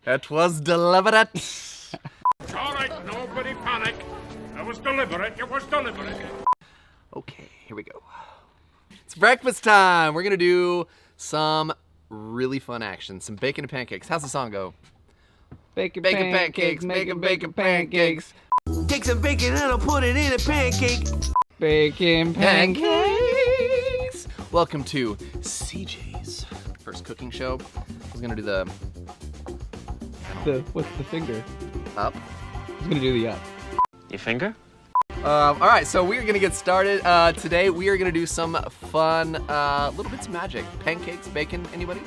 It was deliberate. It's all right, nobody panic. It was deliberate, it was deliberate. Okay, here we go. It's breakfast time. We're gonna do some really fun action. Some bacon and pancakes. How's the song go? Bacon, Bacon pancakes, making bacon pancakes. Take some bacon and I'll put it in a pancake. Bacon Pancakes. Welcome to CJ's first cooking show. We're gonna do the what's the finger? up. He's gonna do the up. Your finger? All right, so we're gonna get started. Today we are gonna do some fun little bits of magic. Pancakes, bacon, anybody?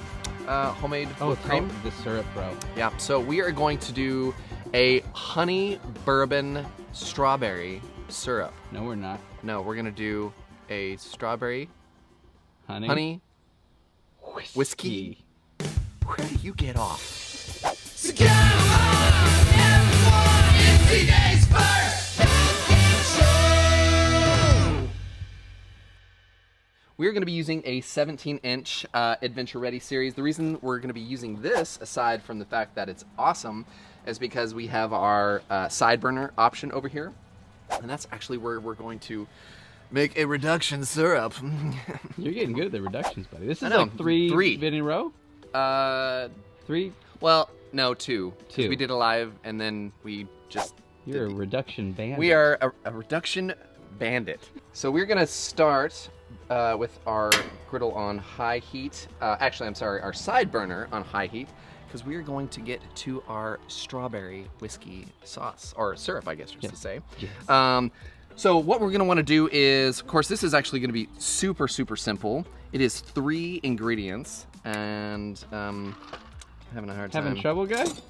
Homemade whipped cream. The syrup, bro. Yeah, so we are going to do a honey bourbon strawberry syrup. No, we're not. No, we're gonna do a strawberry Honey whiskey. Where do you get off? So come on, everyone, it's CJ's first show. We're going to be using a 17-inch Adventure Ready series. The reason we're going to be using this, aside from the fact that it's awesome, is because we have our side burner option over here. And that's actually where we're going to make a reduction syrup. You're getting good at the reductions, buddy. This is know. like three in a row? Three? Well, no, two. Two. We did a live, and then we just... You're a reduction bandit. We are a reduction bandit. So we're going to start with our griddle on high heat. Actually, I'm sorry, our side burner on high heat, because we are going to get to our strawberry whiskey sauce, or syrup, I guess you're supposed to say. Yes. So what we're gonna wanna do is, of course, this is actually gonna be super, super simple. It is 3 ingredients, and having a hard time. Having trouble, guys?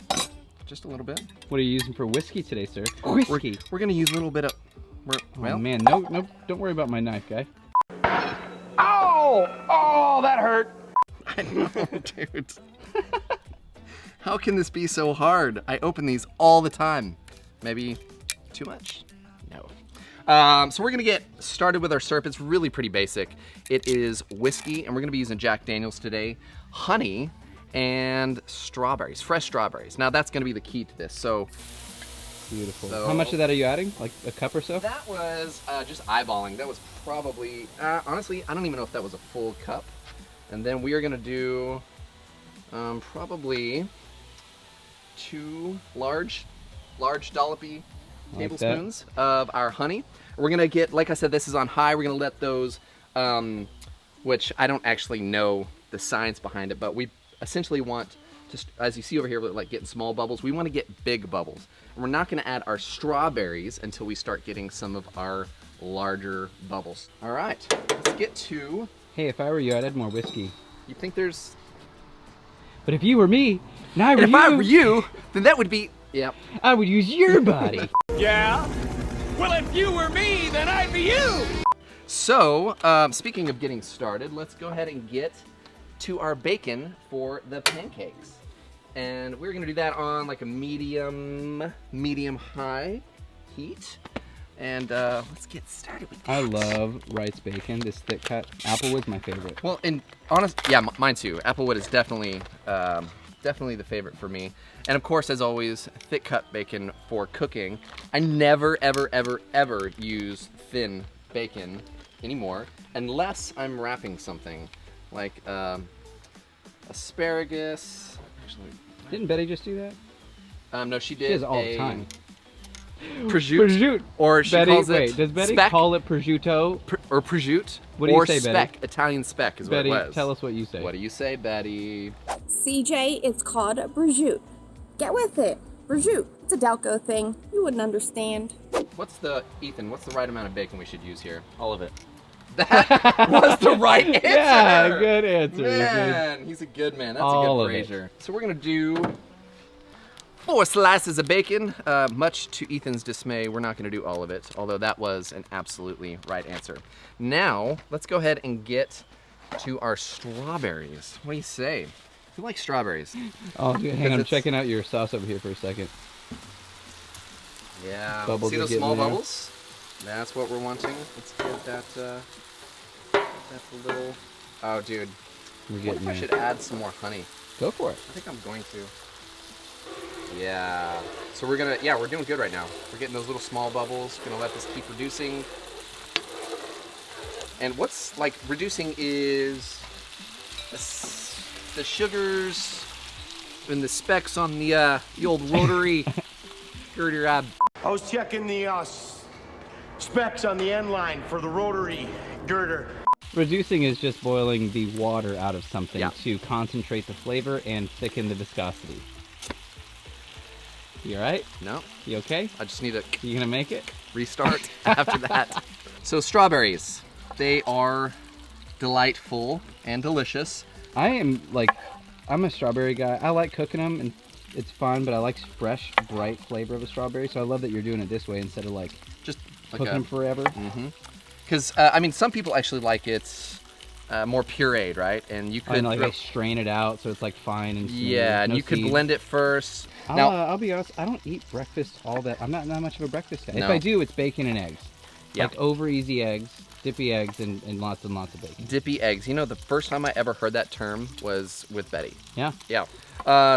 Just a little bit. What are you using for whiskey today, sir? Whiskey. We're gonna use a little bit of, well. Oh, man, no, don't worry about my knife, guy. Oh, that hurt. I know, dude. How can this be so hard? I open these all the time. Maybe too much? No. So we're gonna get started with our syrup. It's really pretty basic. It is whiskey, and we're gonna be using Jack Daniels today, honey, and strawberries, fresh strawberries. Now that's gonna be the key to this. So beautiful. So, how much of that are you adding? Like a cup or so? That was just eyeballing. That was probably, honestly, I don't even know if that was a full cup. And then we are gonna do probably 2 large dollopy tablespoons of our honey. We're gonna get, like I said, this is on high. We're gonna let those, which I don't actually know the science behind it, but we essentially want, just as you see over here, like getting small bubbles, we want to get big bubbles. And we're not gonna add our strawberries until we start getting some of our larger bubbles. All right, let's get to. Hey, if I were you, I'd add more whiskey. You think there's? But if you were me, and I were if I were you, then that would be. Yep. I would use your body. Yeah? Well, if you were me, then I'd be you! So, speaking of getting started, let's go ahead and get to our bacon for the pancakes. And we're gonna do that on like a medium high heat. And let's get started with that. I love Wright's bacon, this thick cut. Applewood's my favorite. Well, and honest, yeah, mine too. Applewood is definitely the favorite for me. And of course, as always, thick cut bacon for cooking. I never, ever, ever, ever use thin bacon anymore, unless I'm wrapping something like asparagus. Actually, didn't Betty just do that? No, she did. She does all the time. Prosciutto, or she calls it. Wait, does Betty speck, call it prosciutto? or prosciutto? What do you or say, speck, Betty? Italian speck is Betty, what it was. tell us what you say. What do you say, Betty? CJ, it's called prosciutto. Get with it. Prosciutto. It's a Delco thing. You wouldn't understand. Ethan, what's the right amount of bacon we should use here? All of it. That was the right answer. Yeah, good answer. Man, he's a good man. That's All a of good it. Fraser. So we're gonna do 4 slices of bacon. Much to Ethan's dismay, we're not gonna do all of it, although that was an absolutely right answer. Now, let's go ahead and get to our strawberries. What do you say? Who likes strawberries? Oh, dude, hang on, I'm checking out your sauce over here for a second. Yeah, Bubbles see are those getting small there. bubbles? That's what we're wanting. Let's get that little, oh dude. We're What getting if I there. should add some more honey? Go for it. I think I'm going to. Yeah. So we're doing good right now. We're getting those little small bubbles. Gonna let this keep reducing. And what's like reducing is the sugars and the specks on the old rotary girder. I was checking the specs on the end line for the rotary girder. Reducing is just boiling the water out of something Yeah. to concentrate the flavor and thicken the viscosity. You alright? No, You okay? I just need to You gonna make it? restart after that. So strawberries, they are delightful and delicious. I'm a strawberry guy. I like cooking them and it's fun, but I like fresh, bright flavor of a strawberry. So I love that you're doing it this way instead of like Just like cooking them forever. Because I mean, some people actually like it more pureed, right? And you could And like I strain it out so it's like fine and smooth. yeah, and no you could seeds. blend it first. I'll be honest, I don't eat breakfast all that. I'm not much of a breakfast guy. No. If I do, it's bacon and eggs. Yeah. Like over easy eggs, dippy eggs, and lots and lots of bacon. Dippy eggs. You know, the first time I ever heard that term was with Betty. Yeah. Yeah.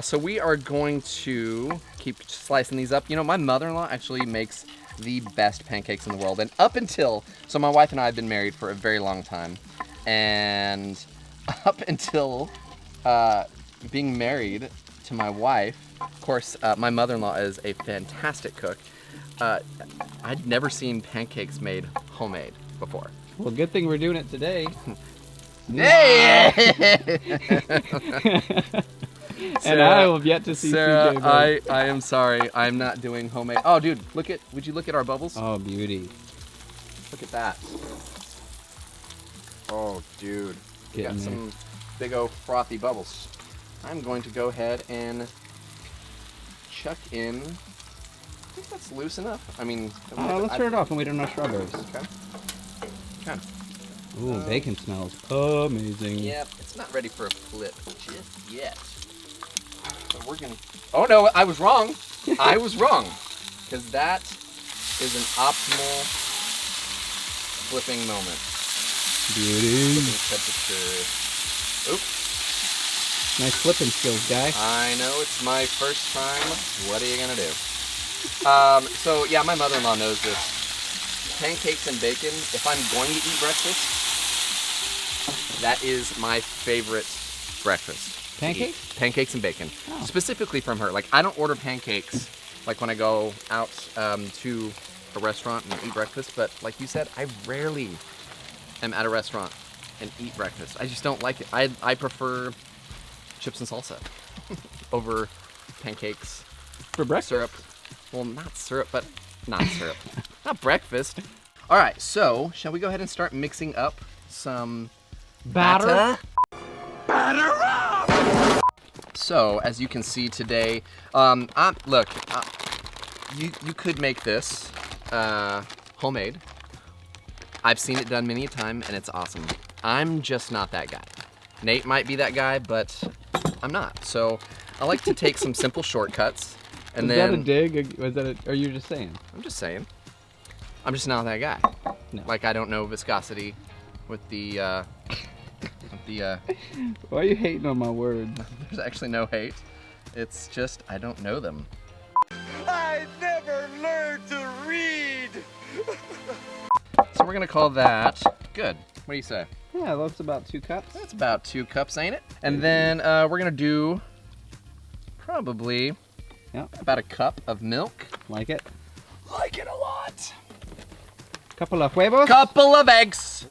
So we are going to keep slicing these up. You know, my mother-in-law actually makes the best pancakes in the world. And up until, so my wife and I have been married for a very long time. And up until being married to my wife, of course, my mother-in-law is a fantastic cook. I'd never seen pancakes made homemade before. Well, good thing we're doing it today. Hey! And I have yet to see Sarah, CJ. I am sorry. I'm not doing homemade. Oh, dude, would you look at our bubbles? Oh, beauty. Look at that. Oh, dude. We got Getting there. some big old frothy bubbles. I'm going to go ahead and chuck in. I think that's loose enough. I mean, Let's turn it off and wait on our strawberries. Okay. Okay. Ooh, bacon smells amazing. Yep, it's not ready for a flip just yet. But we're gonna. Oh no, I was wrong. I was wrong. Because that is an optimal flipping moment. Beauty. Flipping temperature. Oops. Nice flipping skills, guy. I know it's my first time. What are you gonna do? So yeah, my mother-in-law knows this. Pancakes and bacon. If I'm going to eat breakfast, that is my favorite breakfast. to Pancakes? eat. Pancakes and bacon. Oh. Specifically from her. Like I don't order pancakes like when I go out to a restaurant and eat breakfast. But like you said, I rarely am at a restaurant and eat breakfast. I just don't like it. I prefer chips and salsa over pancakes. For breakfast? Syrup. Well, not syrup, but not syrup. Not breakfast. All right, so shall we go ahead and start mixing up some Batter? So, as you can see today, look, you could make this homemade. I've seen it done many a time, and it's awesome. I'm just not that guy. Nate might be that guy, but I'm not. So, I like to take some simple shortcuts, and Was then that a dig? Was that or are you just saying? I'm just saying. I'm just not that guy. No. Like I don't know viscosity with the Why are you hating on my words? there's actually no hate. It's just I don't know them. I never learned to read. So we're gonna call that good. What do you say? Yeah, that's about 2 cups. That's about 2 cups, ain't it? And then we're gonna do probably Yep. about a cup of milk. Like it. Like it a lot. Couple of huevos. Couple of eggs.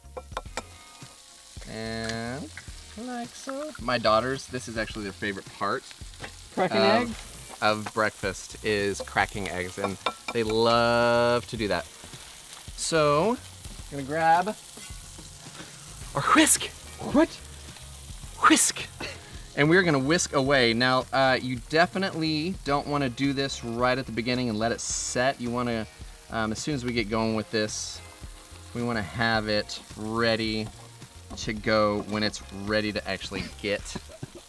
And like so. My daughters, this is actually their favorite part Cracking eggs. of breakfast is cracking eggs, and they love to do that. So, I'm gonna grab our whisk. What? Whisk. And we're gonna whisk away. Now, you definitely don't wanna do this right at the beginning and let it set. You wanna, as soon as we get going with this, we wanna have it ready to go when it's ready to actually get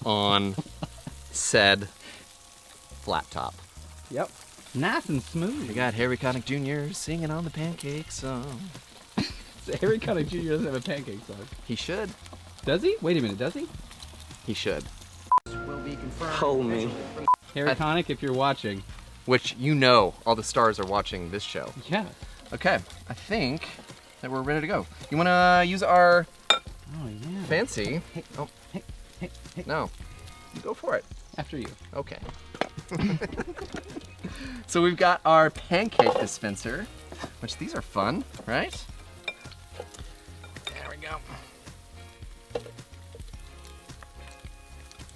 on said flat top. Yep. Nice and smooth. We got Harry Connick Jr. singing on the pancake song. Harry Connick Jr. doesn't have a pancake song. He should. Does he? Wait a minute, does he? He should. Will be confirmed. Hold me. Harry Connick, if you're watching. Which you know all the stars are watching this show. Yeah. Okay, I think that we're ready to go. You want to use our Oh, yeah. fancy? Oh, Hey. no. You go for it. After you. Okay. So we've got our pancake dispenser, which these are fun, right? There we go.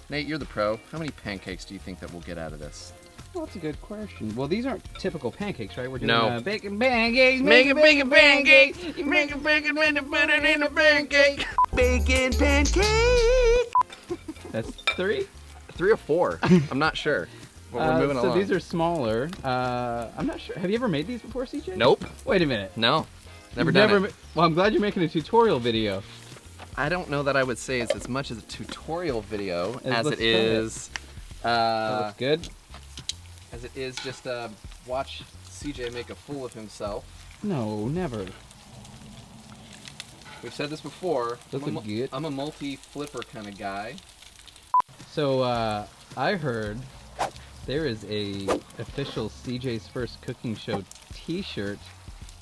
Nate, you're the pro. How many pancakes do you think that we'll get out of this? Well, that's a good question. Well, these aren't typical pancakes, right? We're doing No. bacon pancakes. Make bacon pancakes. You make a bacon when you put it in a pancake. Bacon pancake. That's 3. 3 or 4. I'm not sure. But we're moving so along. these are smaller. I'm not sure. Have you ever made these before, CJ? Nope. Wait a minute. No. Never You've done never it. Well, I'm glad you're making a tutorial video. I don't know that I would say it's as much as a tutorial video as let's it is. That looks good. As it is just watch CJ make a fool of himself. No, never. We've said this before. Those look good. I'm a multi-flipper kind of guy. So I heard there is a official CJ's First Cooking Show T-shirt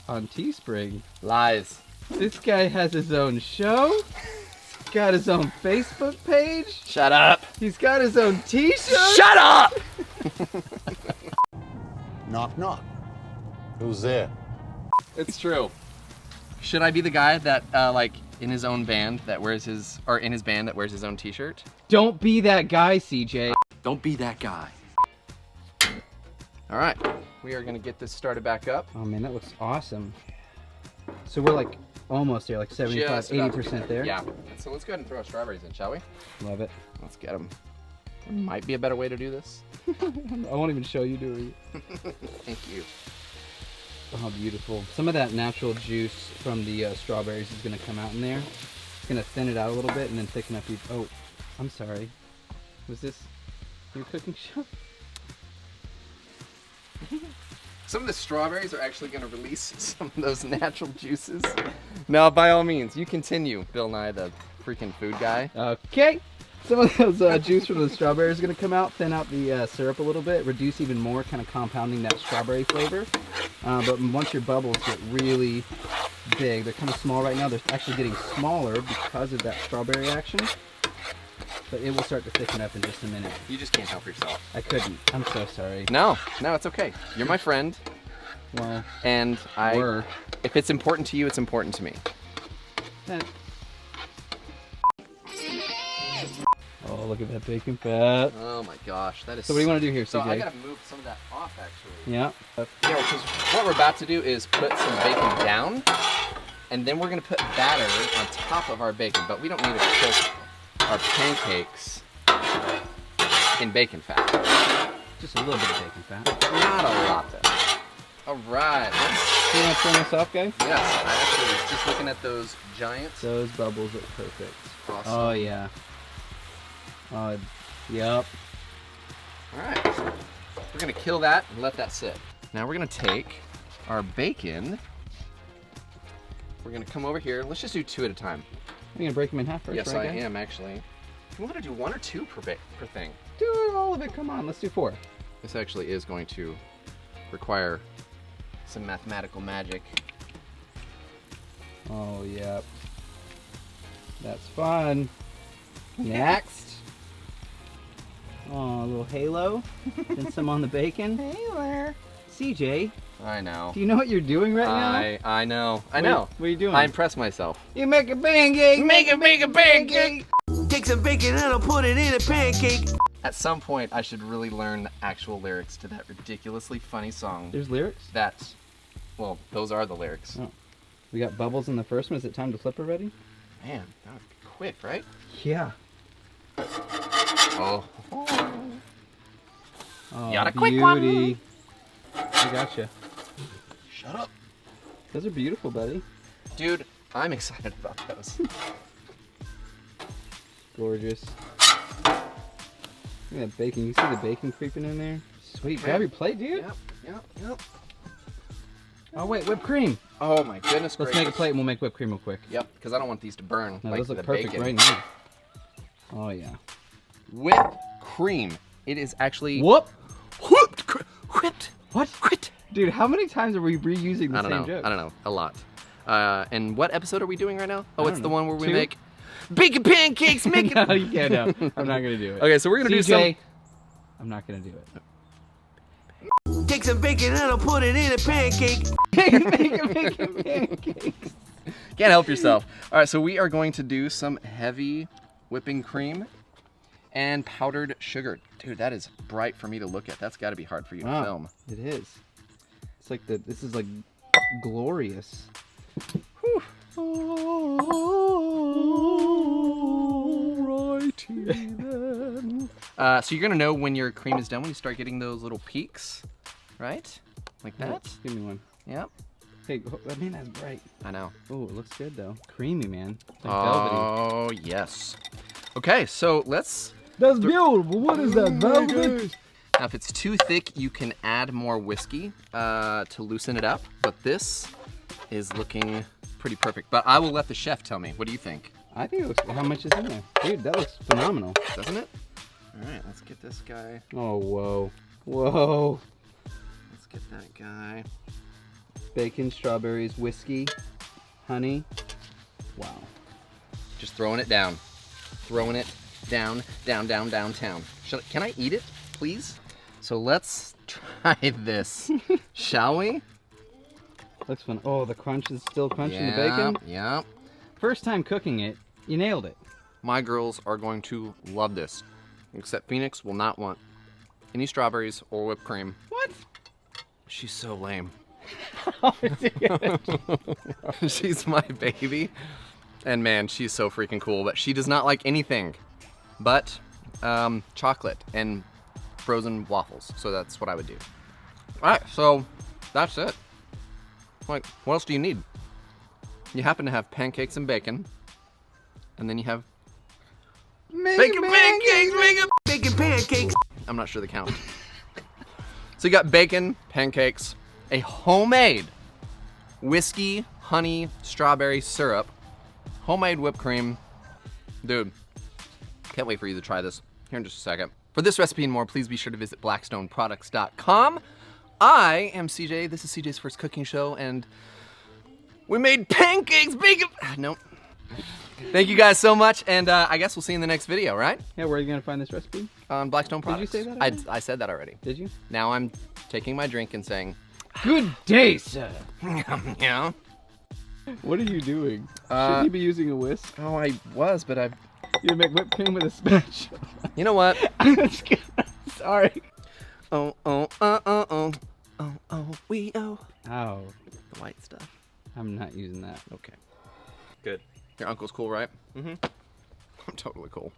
on Teespring. Lies. This guy has his own show. He's got his own Facebook page. Shut up. He's got his own T-shirt. Shut up! Knock, knock. Who's there? It's true. Should I be the guy that like in his own band that wears his, or in his band that wears his own T-shirt? Don't be that guy, CJ. Don't be that guy. All right, we are gonna get this started back up. Oh man, that looks awesome. So we're like almost there, like 75, Just about 80% there. Yeah. So let's go ahead and throw our strawberries in, shall we? Love it. Let's get them. There might be a better way to do this. I won't even show you, do we? Thank you. Oh, beautiful. Some of that natural juice from the strawberries is going to come out in there. It's going to thin it out a little bit and then thicken up. Oh, I'm sorry. Was this your cooking show? Some of the strawberries are actually going to release some of those natural juices. No, by all means, you continue, Bill Nye, the freaking food guy. Okay. Some of those juice from the strawberries is going to come out, thin out the syrup a little bit, reduce even more, kind of compounding that strawberry flavor. But once your bubbles get really big, they're kind of small right now. They're actually getting smaller because of that strawberry action. But it will start to thicken up in just a minute. You just can't help yourself. I couldn't. I'm so sorry. No, it's okay. You're my friend, Well, and if it's important to you, it's important to me. that... Oh, look at that bacon fat. Oh my gosh, that is. So what do you want to do here, CJ? So I gotta move some of that off, actually. Yeah. Yeah, because what we're about to do is put some bacon down, and then we're gonna put batter on top of our bacon. But we don't need to cook our pancakes in bacon fat. Just a little bit of bacon fat. Not a lot, though. All right. You want to turn this off, guys? Yes, I actually was just looking at those giants. Those bubbles look perfect. Awesome. Oh, yeah. Oh, yep. All right. We're gonna kill that and let that sit. Now we're gonna take our bacon. We're gonna come over here. Let's just do 2 at a time. You're going to break them in half first, Yes, right, I guys? am actually. You want to do 1 or 2 per thing? Do all of it. Come on, let's do 4. This actually is going to require some mathematical magic. Oh, yep. That's fun. Next. Oh, a little halo. Then some on the bacon. Halo. CJ, I know. do you know what you're doing right now? I know. I What- know. What are you doing? I impress myself. You make a pancake. Make a pancake. Take some bacon and I'll put it in a pancake. At some point, I should really learn the actual lyrics to that ridiculously funny song. There's lyrics. That's, well, those are the lyrics. Oh. We got bubbles in the first one. Is it time to flip already? Man, that was quick, right? Yeah. Oh. Oh, Got a quick one. beauty. I gotcha. Shut up. Those are beautiful, buddy. Dude, I'm excited about those. Gorgeous. Look at that bacon. You see the bacon creeping in there? Sweet. Grab your plate, dude. Yep. Oh, wait. Whipped cream. Oh my goodness Let's gracious. make a plate and we'll make whipped cream real quick. Yep, because I don't want these to burn No, like those the look perfect bacon. right now. Oh, yeah. Whipped cream. It is actually Whoop. whipped. What? Whipped. Dude, how many times are we reusing the I don't same know. joke? I don't know. A lot. And what episode are we doing right now? Oh, I it's don't the know. one where we 2? make bacon pancakes. Making. No, you can't. No, I'm not gonna do it. Okay, so we're gonna do some. CJ, I'm not gonna do it. Take some bacon and I'll put it in a pancake. Bacon pancakes. Can't help yourself. All right, so we are going to do some heavy whipping cream and powdered sugar. Dude, that is bright for me to look at. That's got to be hard for you to Wow, film. it is. It's like this is like glorious. So you're gonna know when your cream is done when you start getting those little peaks, right? Like that. Give me one. Yep. Hey, I mean that's bright. I know. Oh, it looks good though. Creamy, man. Like velvety. Oh yes. Okay, so let's. That's beautiful. What is that, velvet? Now, if it's too thick, you can add more whiskey to loosen it up. But this is looking pretty perfect. But I will let the chef tell me. What do you think? I think it looks. How much is in there, dude? That looks phenomenal. Doesn't it? All right, let's get this guy. Oh, whoa, whoa. Let's get that guy. Bacon, strawberries, whiskey, honey. Wow. Just throwing it down. Throwing it down, downtown. Can I eat it, please? So let's try this, shall we? Looks fun. Oh, the crunch is still crunching Yeah, the bacon. yeah. First time cooking it, you nailed it. My girls are going to love this. Except Phoenix will not want any strawberries or whipped cream. What? She's so lame. Oh, dude. She's my baby. And man, she's so freaking cool. But she does not like anything but chocolate and frozen waffles. So that's what I would do. All right, so that's it. Like, what else do you need? You happen to have pancakes and bacon. And then you have bacon pancakes, Bacon pancakes. I'm not sure the count. So you got bacon, pancakes, a homemade whiskey, honey, strawberry syrup, homemade whipped cream. Dude, can't wait for you to try this here in just a second. For this recipe and more, please be sure to visit blackstoneproducts.com. I am CJ. This is CJ's first cooking show, and we made pancakes, bacon. Nope. Thank you guys so much, and I guess we'll see you in the next video, right? Yeah, where are you gonna find this recipe? On Blackstone Did you Products. say that already? I said that already. Did you? Now I'm taking my drink and saying, Good day, sir. yeah. What are you doing? Shouldn't you be using a whisk? Oh, I was, but I. You make whipped cream with a spatula. You know what? I'm just kidding. Sorry. Oh, we owe. Oh, The white stuff. I'm not using that. Okay. Good. Your uncle's cool, right? Mm-hmm. I'm totally cool.